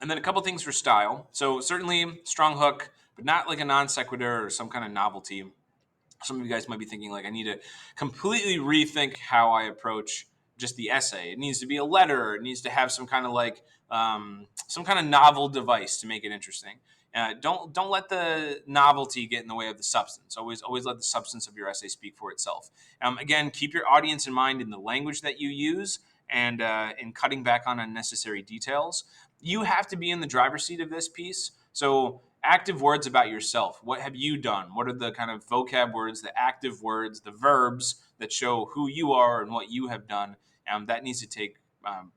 And then a couple things for style. So certainly strong hook, but not like a non sequitur or some kind of novelty. Some of you guys might be thinking like I need to completely rethink how I approach just the essay. It needs to be a letter. It needs to have some kind of like some kind of novel device to make it interesting. Don't let the novelty get in the way of the substance. Always let the substance of your essay speak for itself. Again, keep your audience in mind in the language that you use and in cutting back on unnecessary details. You have to be in the driver's seat of this piece. So active words about yourself. What have you done? What are the kind of vocab words, the active words, the verbs that show who you are and what you have done? That needs to take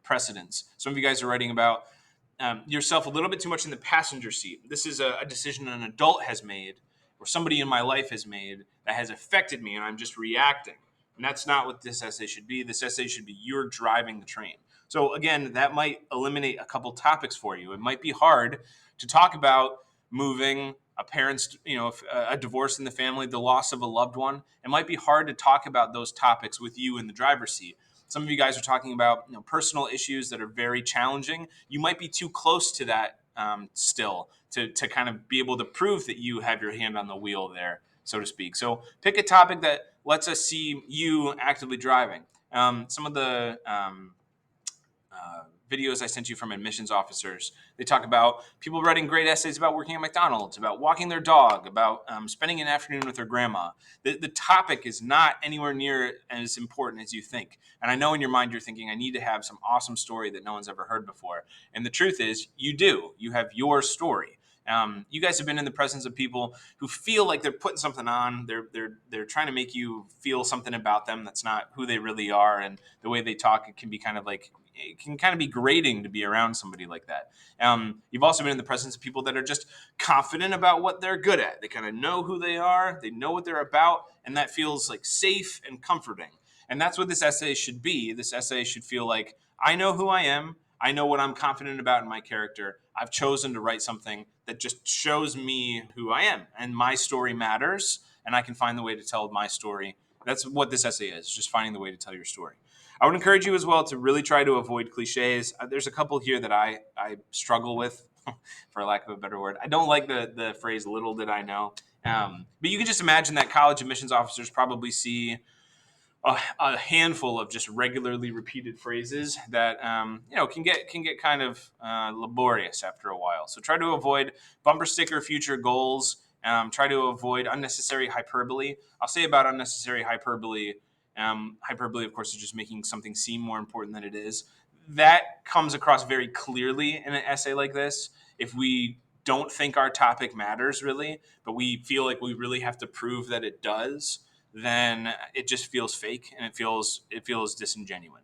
precedence. Some of you guys are writing about yourself a little bit too much in the passenger seat. This is a decision an adult has made or somebody in my life has made that has affected me, and I'm just reacting. And that's not what this essay should be. This essay should be you're driving the train. So again, that might eliminate a couple topics for you. It might be hard to talk about moving, a parent's, a divorce in the family, the loss of a loved one. It might be hard to talk about those topics with you in the driver's seat. Some of you guys are talking about personal issues that are very challenging. You might be too close to that still to kind of be able to prove that you have your hand on the wheel there, so to speak. So pick a topic that lets us see you actively driving. Some of the videos I sent you from admissions officers. They talk about people writing great essays about working at McDonald's, about walking their dog, about spending an afternoon with their grandma. The topic is not anywhere near as important as you think. And I know in your mind you're thinking, I need to have some awesome story that no one's ever heard before. And the truth is, you do. You have your story. You guys have been in the presence of people who feel like they're putting something on. They're trying to make you feel something about them that's not who they really are, and the way they talk, it can be kind of like it can kind of be grating to be around somebody like that. You've also been in the presence of people that are just confident about what they're good at. They kind of know who they are, they know what they're about, and that feels like safe and comforting. And that's what this essay should be. This essay should feel like I know who I am. I know what I'm confident about in my character. I've chosen to write something that just shows me who I am, and my story matters, and I can find the way to tell my story. That's what this essay is, just finding the way to tell your story. I would encourage you as well to really try to avoid cliches. There's a couple here that I struggle with, for lack of a better word. I don't like the phrase "little did I know," but you can just imagine that college admissions officers probably see a handful of just regularly repeated phrases that can get kind of laborious after a while. So try to avoid bumper sticker future goals. Try to avoid unnecessary hyperbole. I'll say about unnecessary hyperbole. Hyperbole, of course, is just making something seem more important than it is. That comes across very clearly in an essay like this. If we don't think our topic matters really, but we feel like we really have to prove that it does, then it just feels fake and it feels disingenuous.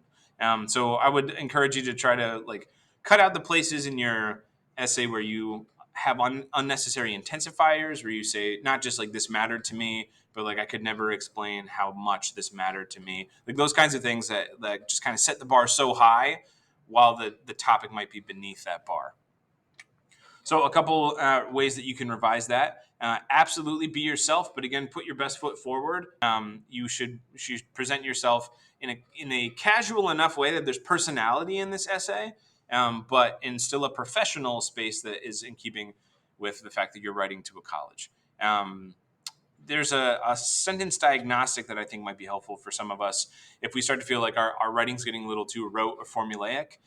So I would encourage you to try to like cut out the places in your essay where you have unnecessary intensifiers, where you say not just like this mattered to me, but like I could never explain how much this mattered to me. Like those kinds of things that just kind of set the bar so high, while the topic might be beneath that bar. So a couple ways that you can revise that. Absolutely be yourself, but again, put your best foot forward. You should present yourself in a casual enough way that there's personality in this essay, but in still a professional space that is in keeping with the fact that you're writing to a college. There's a sentence diagnostic that I think might be helpful for some of us if we start to feel like our writing's getting a little too rote or formulaic.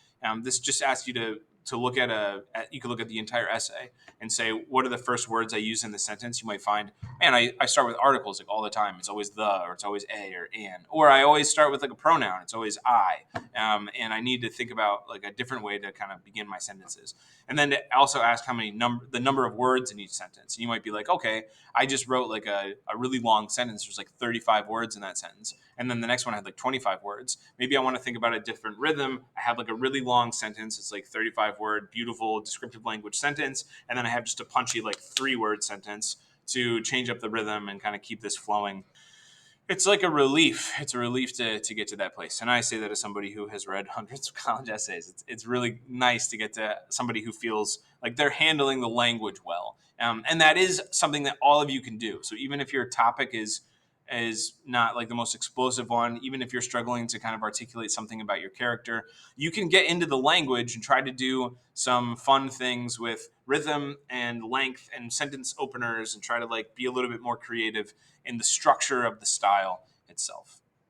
This just asks you to look you can look at the entire essay and say, what are the first words I use in the sentence? You might find, man, I start with articles like all the time. It's always the, or it's always a or an, or I always start with like a pronoun. It's always I. And I need to think about like a different way to kind of begin my sentences. And then to also ask the number of words in each sentence. And you might be like, okay, I just wrote like a really long sentence. There's like 35 words in that sentence. And then the next one had like 25 words. Maybe I want to think about a different rhythm. I have like a really long sentence. It's like 35-word, beautiful descriptive language sentence. And then I have just a punchy like 3-word sentence to change up the rhythm and kind of keep this flowing. It's like a relief. It's a relief to get to that place. And I say that as somebody who has read hundreds of college essays. It's really nice to get to somebody who feels like they're handling the language well. And that is something that all of you can do. So even if your topic is is not like the most explosive one. Even if you're struggling to kind of articulate something about your character, you can get into the language and try to do some fun things with rhythm and length and sentence openers and try to like be a little bit more creative in the structure of the style itself.